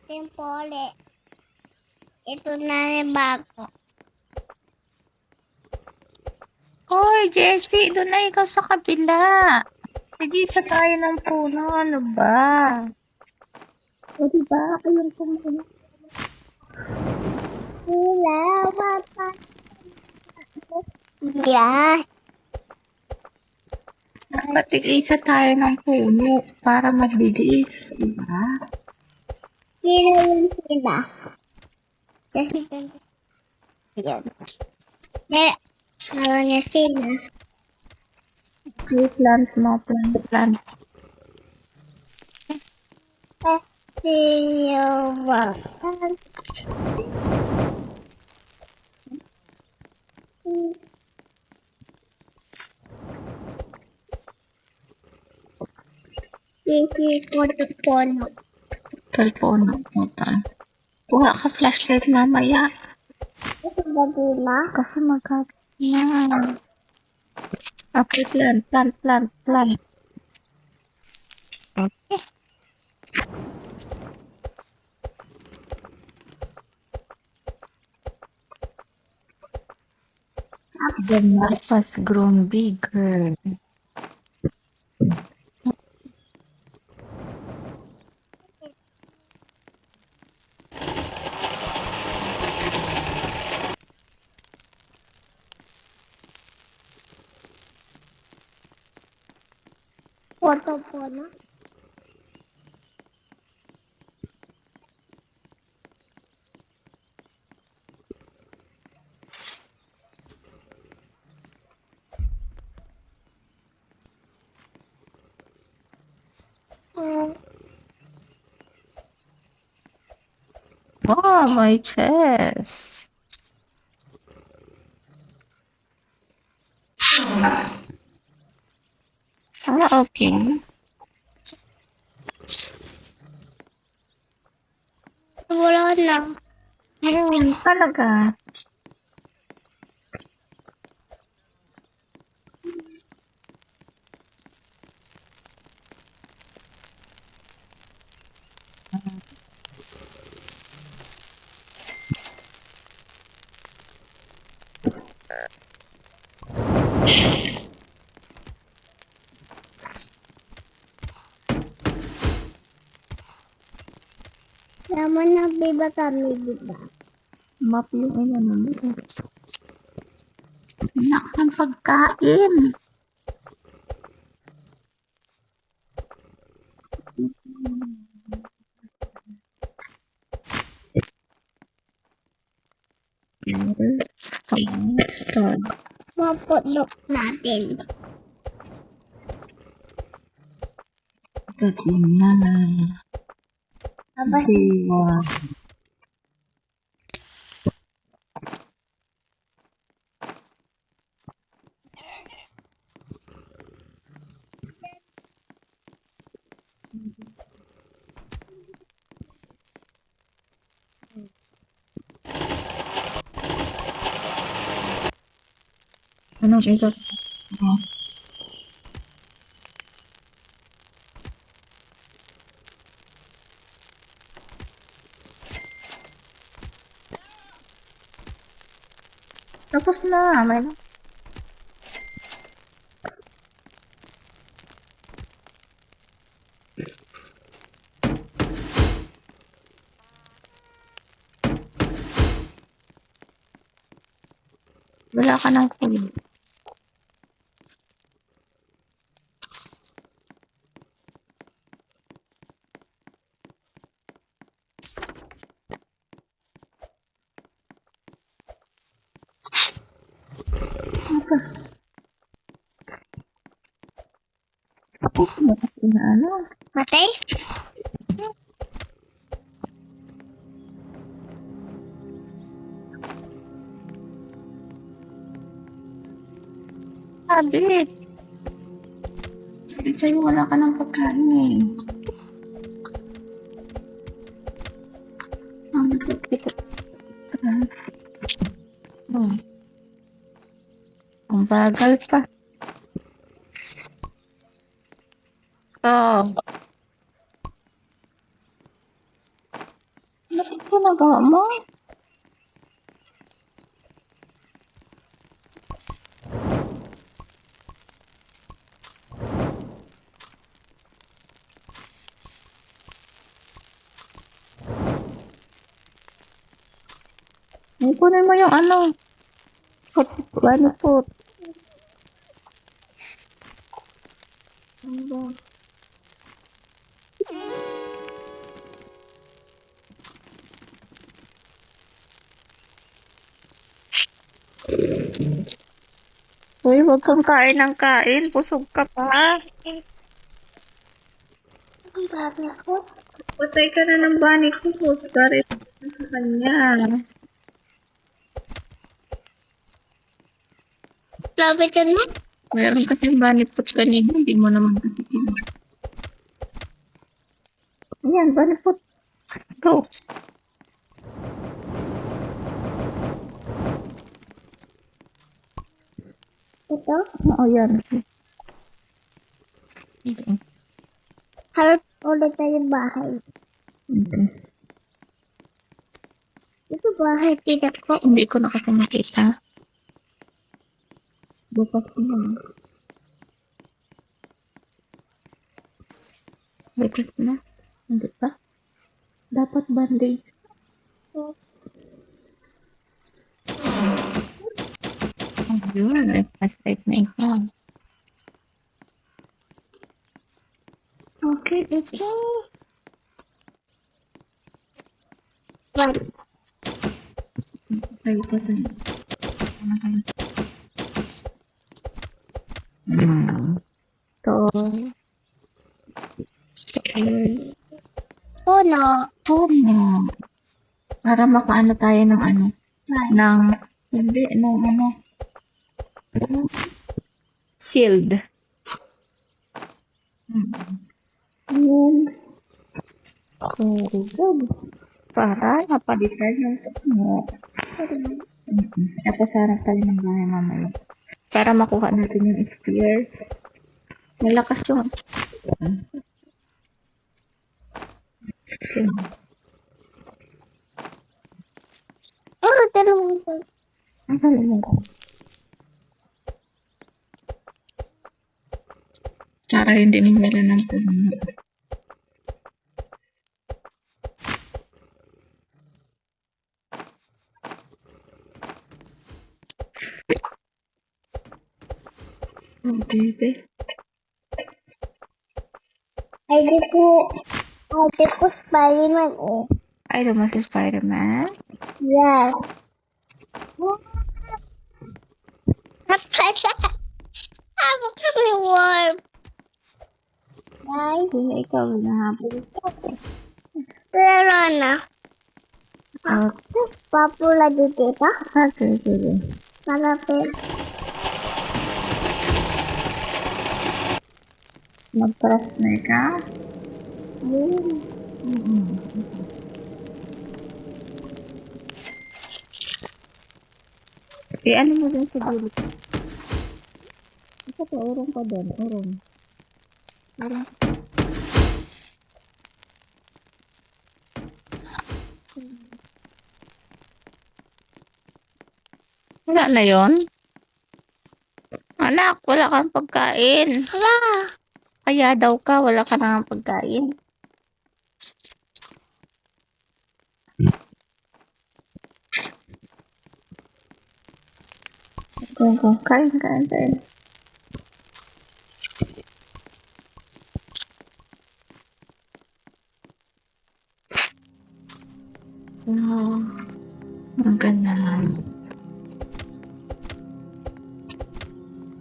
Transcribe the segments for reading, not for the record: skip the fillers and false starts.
Tempole. Ito na yung bago. Hoy, Jessie, doon na ikaw sa kabila. Nag-isa tayo ng puno, ano ba? O diba, ako yung puno. Sila, mapa. Yeah. Dapat tig-isa tayo ng puno para mabilis, diba? Sila yung sila. Kasi yan. Meron niya sila. Okay, plant mo, plant. Sila. Sisi puno. Puno. Kuha ka flashlight mamaya. Ito ba dila? Kasi yan. Okay, plant. Okay. As the map has grown bigger. Puno. Oh, my chest. Okay. Wala na. Talaga. Naman nagbiba kami, diba? Map yung nila. Anak ng pagkain. Maputlok natin. Katina. Aba, Diwa. Anong ito? Oh. Tapos na. May wala ka ng food. Tapos na ano? matay? Sabit. Sabit sa'yo, wala ka ng pagkain eh. Ang Ang bagal pa. Oh. ginagawa mo? Kunin mo yung ano. Bunny foot. Ano ba? Uy, huwag kang kain ng kain. Busog ka pa. Ang babi ko. Patay ka na ng bunny foot. Garit sa kanya. Grabe ka na. Meron kasing bunny foot kanina. Hindi mo naman kasi. Ayan, bunny foot. Go. Ito. Oo, yan. Harap ulit tayo bahay. Okay. Ito bahay tidak ko. Hindi ko na kasi makita. Bukas na. Bukas na. Hindi pa. Dapat bandage. Ayun. Last type na ikaw. Okay, let's go. One. Tayo pa tayo. To. Oh no. Puno. Para makaano tayo ng ano. Ng, hindi, ng ano. Shield. Yun. Very good. Para napalitan yung puno. Tapos harap tayo ng bahay mamaya. Para makuha natin yung spear. Malakas yung shield. Oh, dalawang ito. Ang galing mo. Para hindi mawala ng puno. Oh, baby. Ay, di ko Spider-Man, oh. Ay, naman si Spider-Man. Yes. Habang kami warm. Ay, Kaya ikaw nahabol. pero na. Okay. Papula dito ito. Okay, sige. Malapit. Mag-press na ikaw. Ano mo din sa dulo? Isa pa, urong pa doon. Urong. Urong. Wala na yon. Anak, wala kang pagkain. Hala. Kaya daw ka, wala ka na ng pagkain. Go. Kain. Wow. Ang ganda.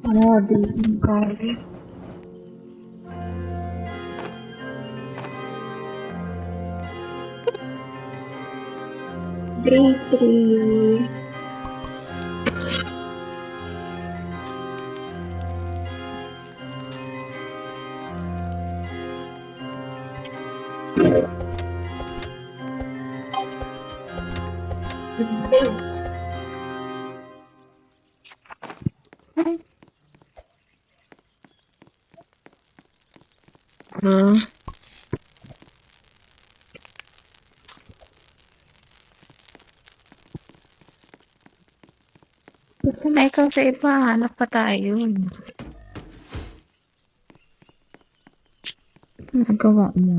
Oh, di yung kasi. Day 3. Ito na ikaw sa iba. Hanap pa tayo. Nagawa mo.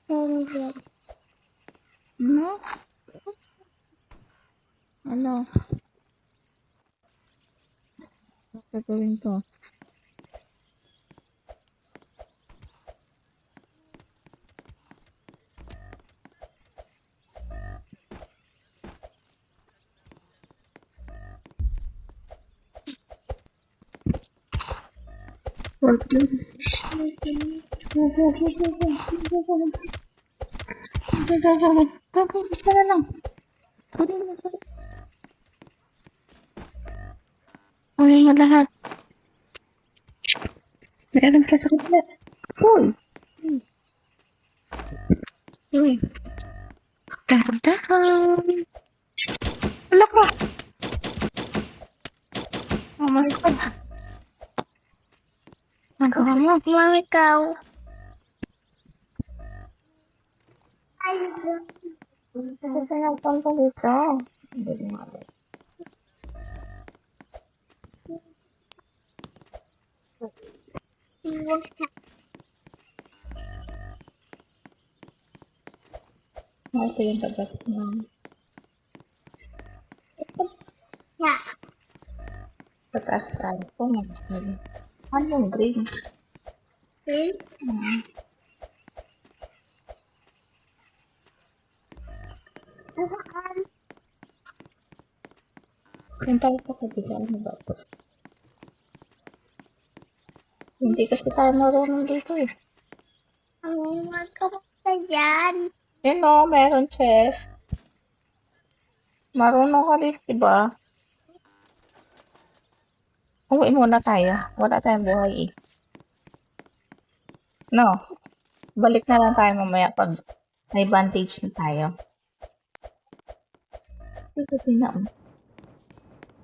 Hindi. Ano? Ano? Ano gawin ko? Gagawin na lang. Kunin mo lahat. Meron ka sa kabila. Uy! Uy! Dahan-dahan! Wala ka! Oh my God! Nagawa mo. Ma'am, ikaw. Ay, Kasi nagpunta dito. iwas ka. Ito yung tabas mo. Ya. Pataas tayo po. Ano yung green? Hmm? Nasaan? Yung tayo sa kabila. Ano ba ito? Hindi kasi tayo marunong dito eh. Ang magkamusta dyan. Yun o, meron chest. Marunong ka dito, diba? Uwi muna tayo. Wala tayong buhay eh. No. Balik na lang tayo mamaya pag may bandage na tayo. Dito pinaon.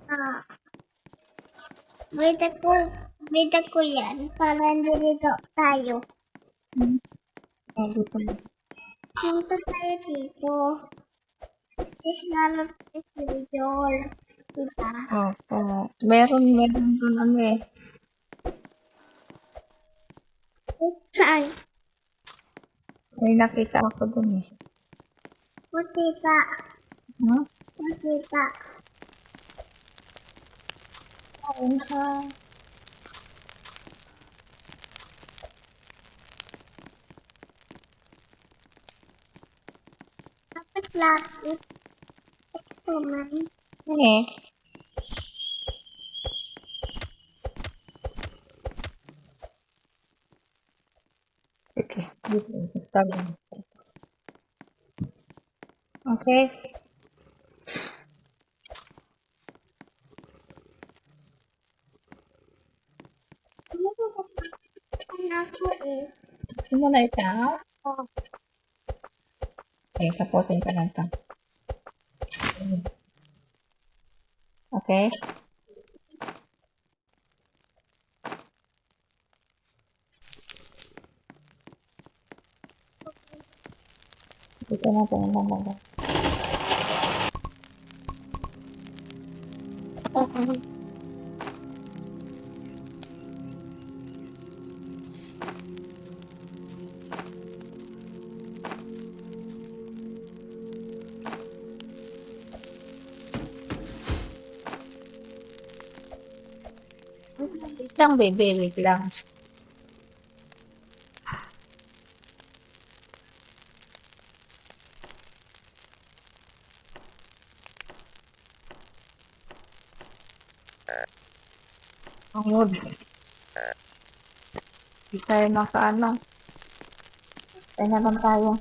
Ah. Bida ko yan. Para hindi dito tayo. Dito na. Punta tayo dito. Ihnalap si Joel. Diba? Oo. Meron doon ano eh. Saan? May nakita ako doon eh. Putita. Ha? Putita. Ayun sa... Dapat lapis. Ito man. Eh. Sige. Dito. Install mo. Okay. Ano ko eh. Gusto mo na ikaw? Oh. Okay, tapusin ka lang ito. Okay? Dito natin ang lalagay. Wait lang, baby. Wait lang. Ang wood. Hindi tayo nasa ano. Tayo naman tayo.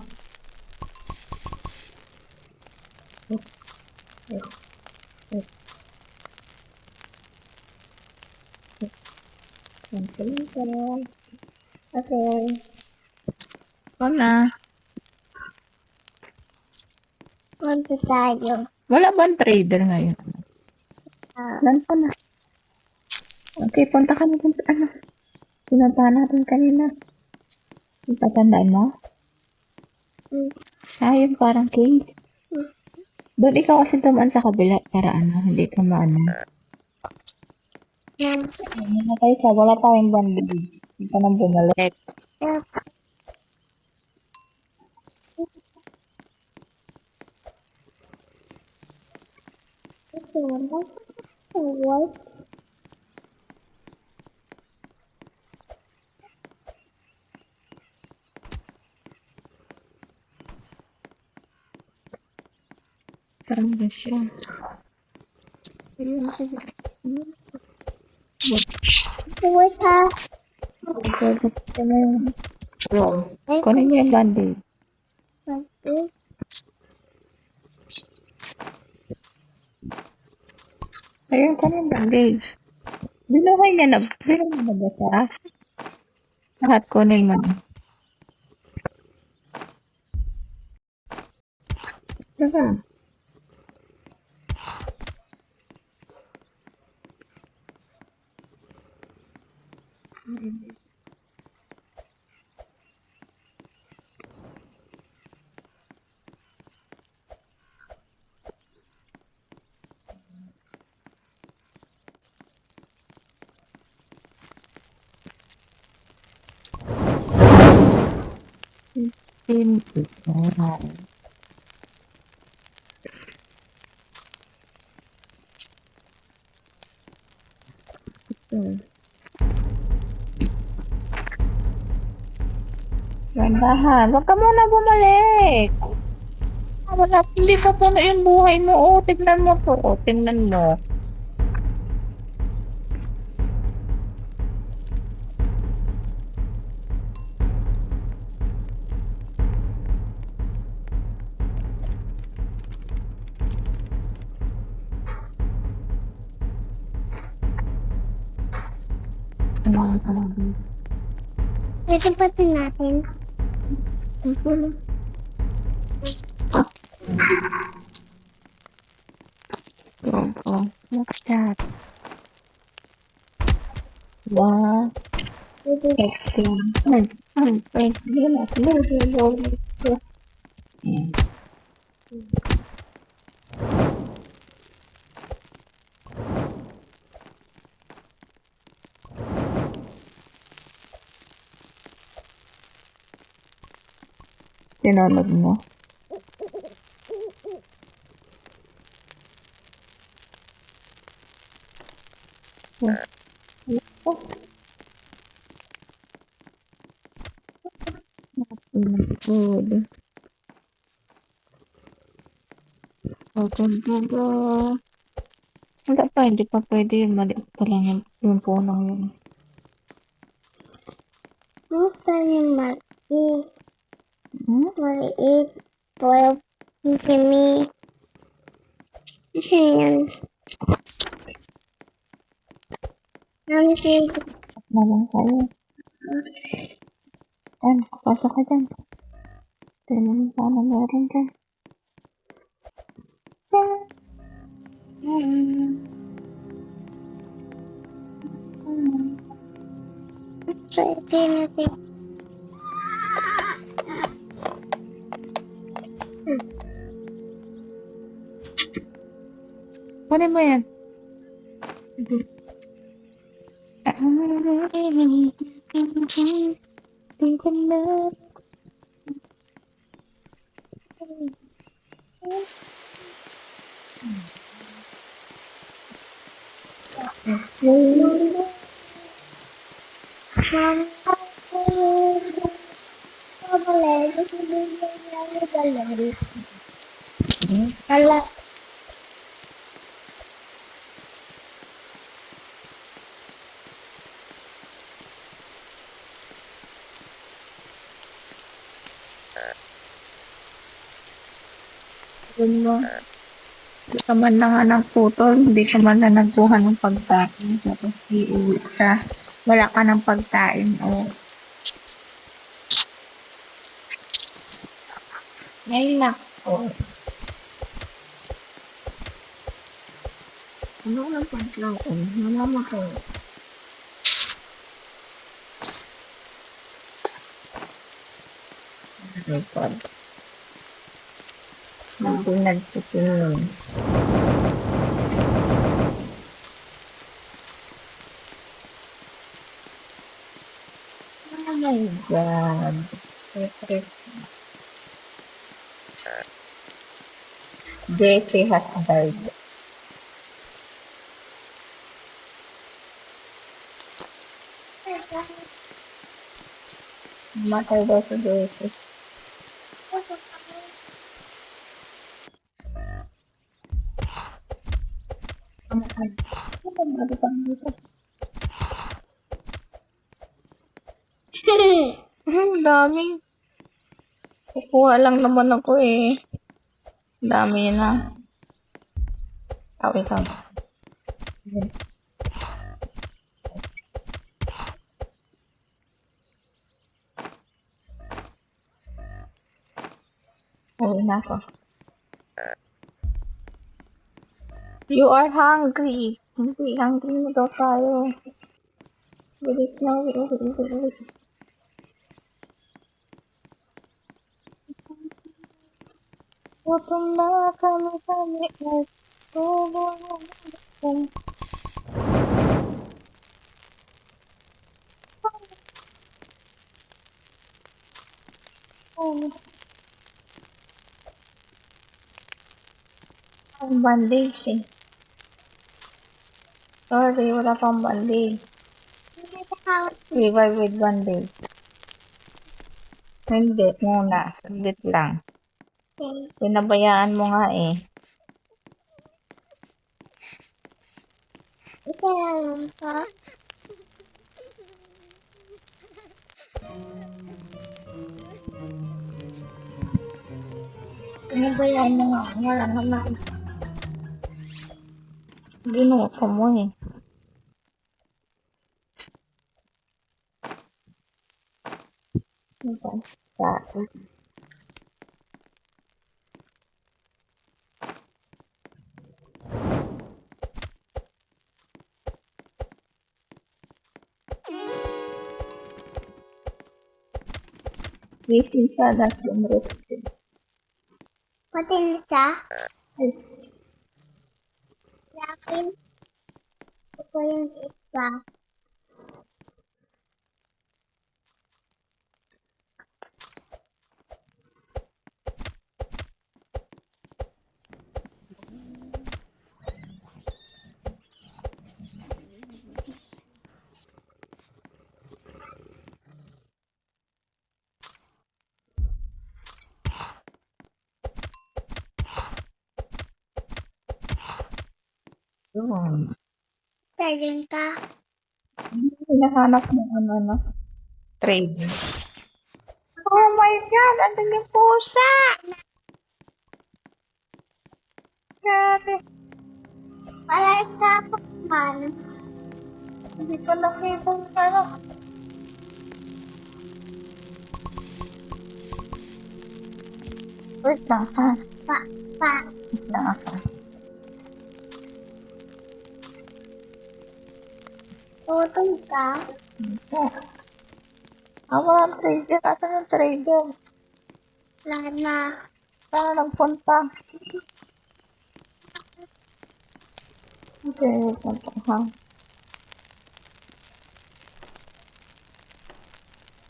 Yes. Okay. Ito na. Punta tayo. Wala ba ang trader ngayon? Ah. Lan pa na. Okay, punta ka na dun sa ano. Pinuntahan natin kanina. Yung patandaan mo? Yung parang cave. Doon ikaw kasi dumaan sa kabila para ano, hindi ka maano. Namatay ka, wala tayong bandage. Hindi ka nang bumalik. What? Parang ba siya? What? Kunin niyo yung bandage. Ayun, kunin yung bandage. Binuhay niya na ba siya? Lahat kunin mo. Diba? Gandahan. Huwag ka muna bumalik. Wala, hindi pa puno yung buhay mo. Oh, tignan mo to. Oh, tignan mo. Pwede pa ito natin. Oh, what's that? Wow. Excellent. Tinanong mo? Food. Wala pa, hindi pa pwede yung maliit pa lang yung punong yun. Gusto niyo maliit. Hmm? Maliit. Para simi. Kasi yan. Namin siya Na lang tayo. Yan, pasok ka dyan. Tignan mo paano meron dyan. sa natin. Kunin mo yan. Kala Yun mo. Hindi ka man na nga ng putol, hindi ka man na nagkuha ng pagkain. Tapos iuwi ka. Wala ka ng pagkain. Oh. Ngayon na. Oh. Ano ang pagkain? Wala mo ko. likod. Hindi nagtitingin. Oh my God. Jessie has died. Matay daw si Jessie. Ang dami. Kukuha lang naman ako eh. Dami na. Ikaw. Uwi na ako. You are hungry. Hindi, hungry na daw tayo. Bilis na, uwi. Gutom na kami ay tulong. Ang bandage eh. Sorry, wala pang bandage. Revive with bandage. Hindi, muna. Saglit lang. Pinabayaan mo nga eh. Ito lang pa. Pinabayaan mo nga. Wala naman. Ginuto mo eh. Tapos. Gising siya, that's yung rested. Patil siya. Ay, Yakin. Ito yung isa. yun. Talon ka. Hinahanap mo ano. Trade. Oh my God! Andun yung pusa! Grabe. Para sa man. Hindi ko nakita yung ano. Wait lang ha. Pa. Wait lang ako. Tutong ka. Walang trader. Asan yung trader? Wala na. Saan nagpunta? Okay, wait lang po ha.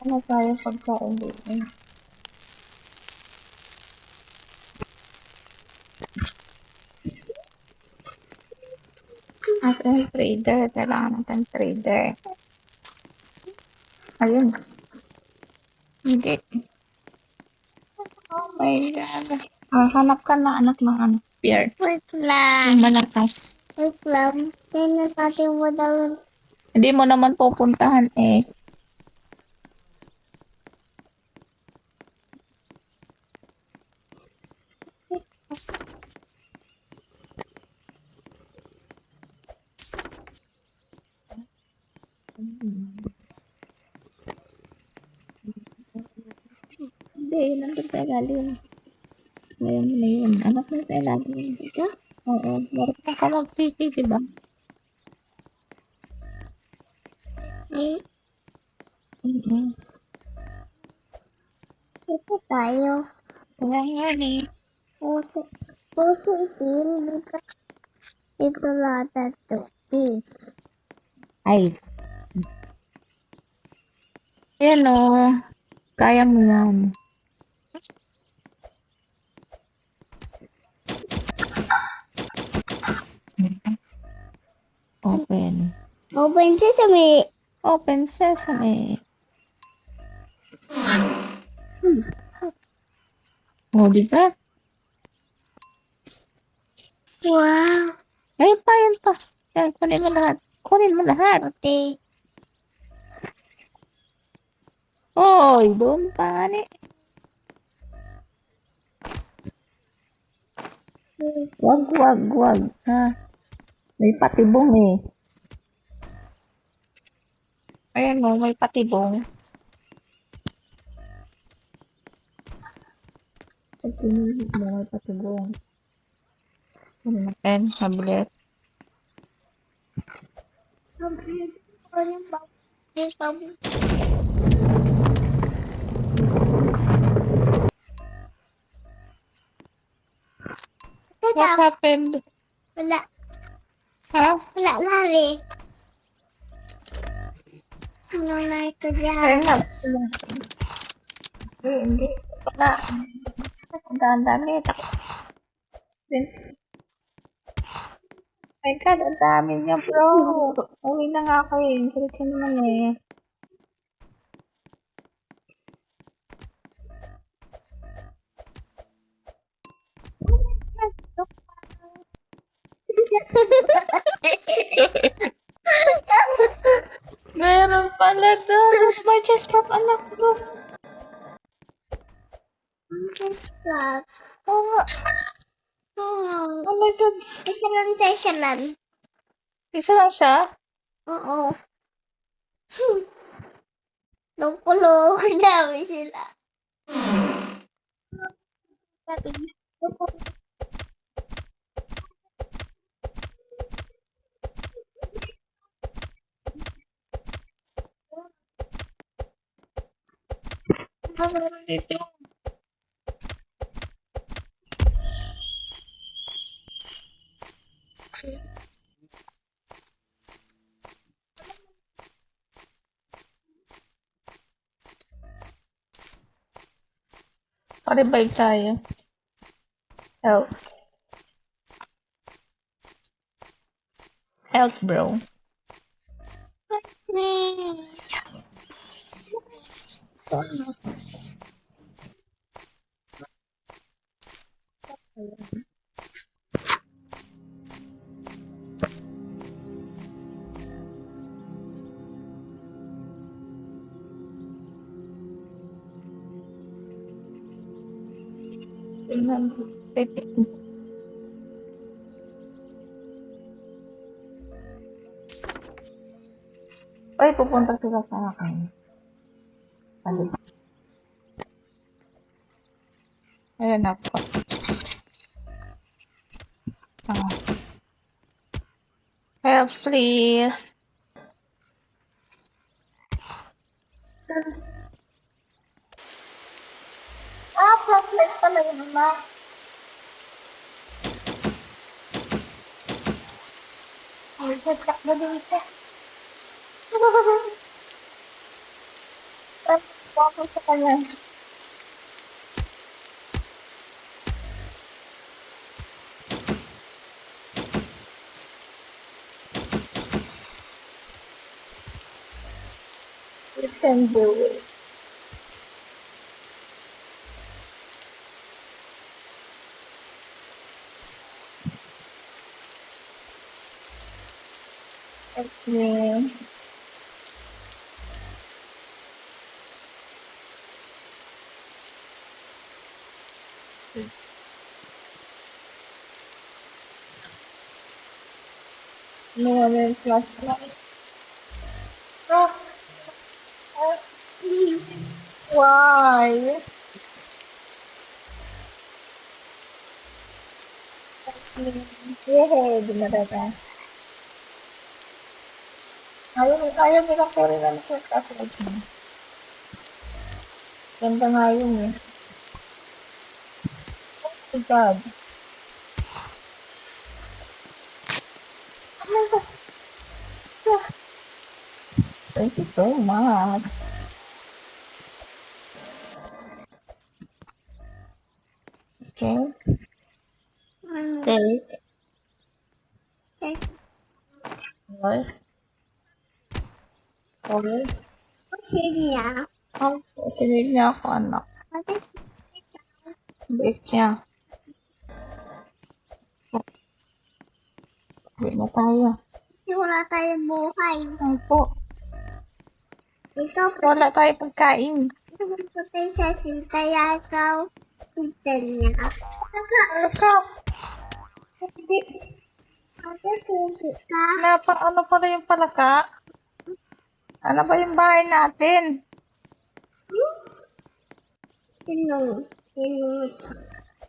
Ano tayo pagkain dito? Asan yung trader? Kailangan natin trader. Ayun. Hindi. Oh my God. Hanap ka na anak ng ano. Spear. Wait lang. Yung malakas. Wait lang. Tingnan natin mo daw. Hindi mo naman pupuntahan eh. Hindi, nandun sa ilalim. Ngayon na yun. Anak na sa ilalim. Ika? Oo. Meron ka mag-PC, diba? Ay, Ito tayo. Kaya yan eh. Puso. Puso itim. Dito. Dito lata to. Ay. Yan o. Kaya mo yan. Open. Open sesame. Open sesame. O, diba? Wow. Ayun pa, yun pa. Yan, kunin mo lahat. Kunin mo lahat. Okay. Oy, doon pa ni. Wag. Ha? May patibong eh. Ayan o, may patibong. Pag pinihit mo, may patibong. Ano natin? Mabilit. What happened? Wala. Ha? Wala lari. Ano na ito dyan? Ayun na. Hindi. Wala. Ang dami. My God, ang dami niya, bro. Uwi na nga ako eh. Kulit ka naman eh. Meron pala doon. My chest pop, anak ko. Kiss plus. Oo nga. Oh. Oh my God. Isa lang tayo siya lang. Isa lang siya? Oo. Nung kulong, dami sila. Dito. Pa-revive tayo. Health. Health, bro. Tingnan. Ay, pupunta sila sa akin. Ano? Ayan na po. Help, please. Flashlight pala yun, ma. Ay, sasak na dito. Tapos sa kanya. You can do it. Okay. No one in flashlight. Oh. Why? Yehey, dumadata. Ayaw sila pero lang sa flashlight mo. Ganda nga yun eh. Oh my God. Oh my God. Yeah. Thank you so much. Okay. Take. Yes. Four. Four. Okay niya. Oh, pinili niya ako, anak. Ate, Bait niya. Uwi na tayo. wala tayong buhay. Opo. Ito, Wala tayo pagkain. puti siya kaya ikaw tutel niya. Ano ka? Hindi. Ate, sugi ka. Ano pala yung palaka? Ano ba yung bahay natin? Sino?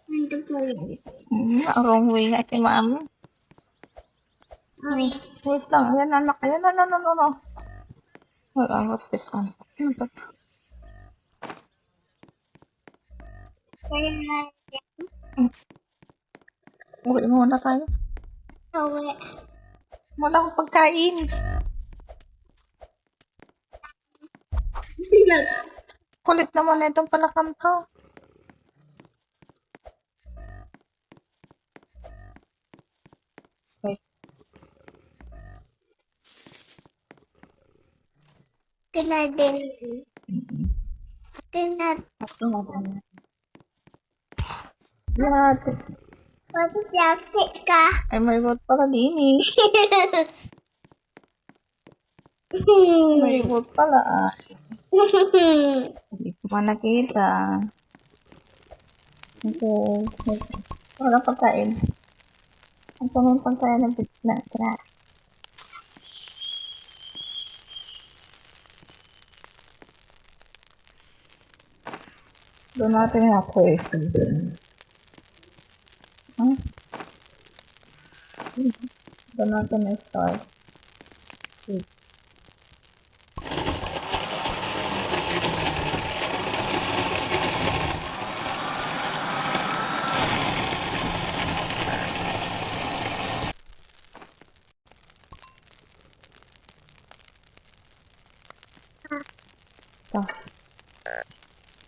Nandito yan. Wrong way nga si mami. Okay. Wait lang. Ayan, anak. Ayan, no. What's this one? Ano ba? Kaya nga, Uwi muna tayo. uwi. Wala akong pagkain. Bilag. Kulit naman na itong palakang to. Wait. Kina din. Kina. Ako na ba? Lahat. Pati plastic ka. Ay, may vote pala din eh. May vote pala ah. Hindi ko pa nakita. Okay. Wala pagkain. Ang tamang pagkain ng bitna. Doon natin yung question din. Huh? Doon natin na start.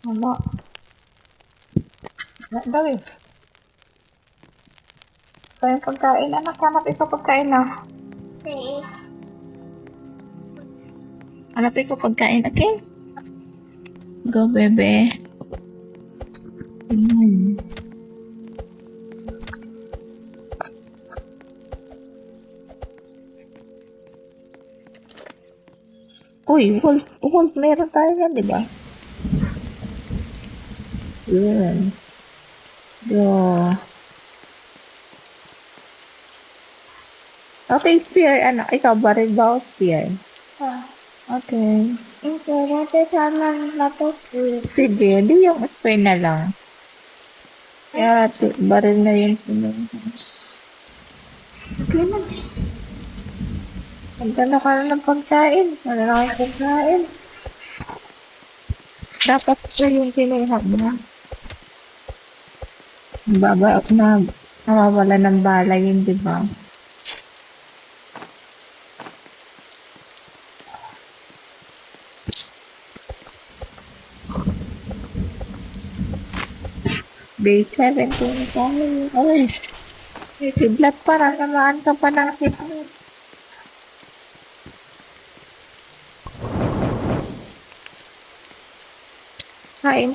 Ano? Dali. So, yung pagkain, anak, hanap ikaw pagkain na. Okay. Hanap ikaw pagkain, okay? Go, bebe. Uy, wolf, meron tayo yan, di ba? Yun. Go. Okay, spear. Ano? Ikaw, baril ba o spear? Okay. Okay, natin sama matutulog. Sige, di yung spear na lang. Kaya, baril na yun. Magkano ka na ng pagkain? Wala na akong pagkain. Dapat ito yung sinuha mo. Baba ako na nawawala ng bala yun, di ba? Day 7 kung kami. Ay, siblat para namaan ka pa ng siblat. Kain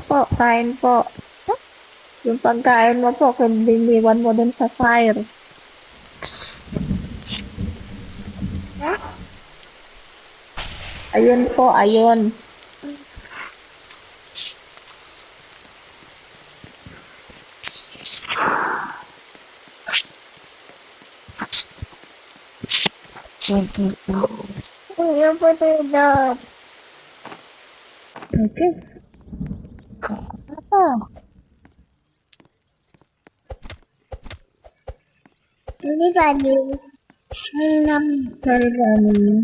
po. Yung pagkain mo po, kung biniwan mo dun sa fire. Ayun po, ayun. Ayun po tayo. Okay. Apa? Hindi ka din.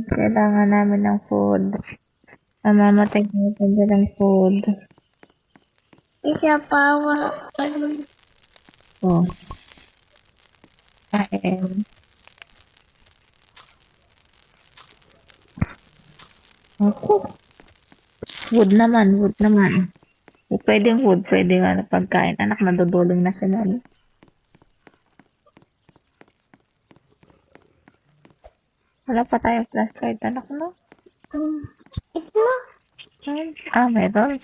Kailangan namin ng food. Namamatay kami pag ng food. Isa pa, wala pa rin. Oh. Kain. Ako. Wood naman, wood naman. Pwedeng wood, pwedeng ano, pagkain. Anak, nadudulong na si mami. Wala pa tayong flashlight, anak, no? Ito. Meron.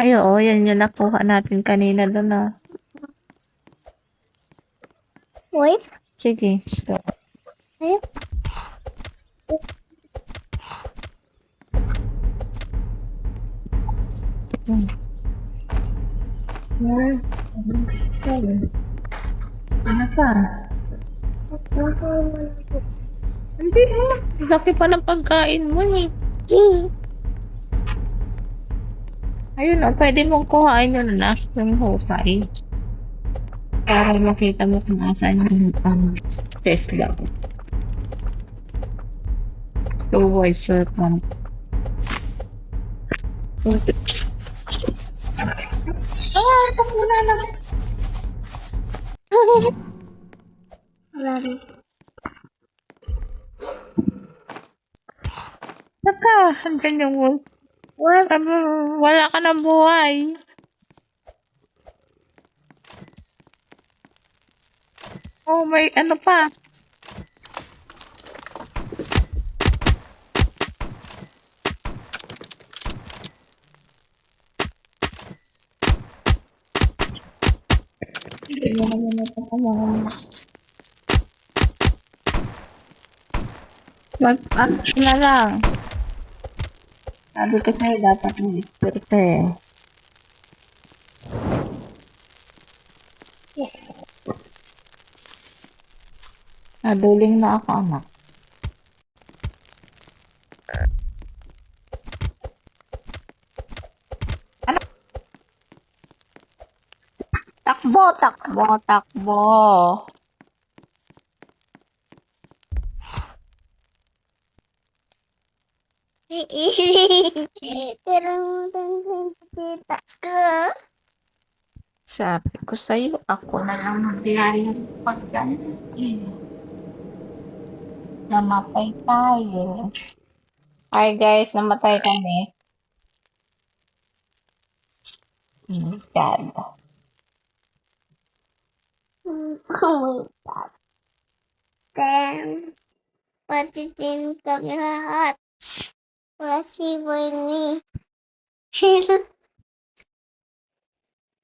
Ay, oo, yan yung nakuha natin kanina doon, ah. Wait. Sige. So, Ayun. ano pa? Hindi mo. Laki pa ng pagkain mo, eh. Ayun, oh, pwede mong kuhain yun na yung husay. Para makita mo kung asan yung Tesla. So, why short one? Wala na. Wala rin. Saka, andyan yung wolf. Well, Sabi mo, wala ka na buhay. Oh, may ano pa. Mag-action na lang. Sabi ko sa'yo, dapat mo ispirte eh. Naduling na ako, anak. Anak! Takbo, takbo, takbo. pero kita ko. Sabi ko sa'yo, ako na lang maglaya ng pagganti. Namatay tayo. Hi guys, namatay kami. God. Oh my God. Then, pati din kami lahat. Wala si Winnie.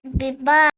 Diba?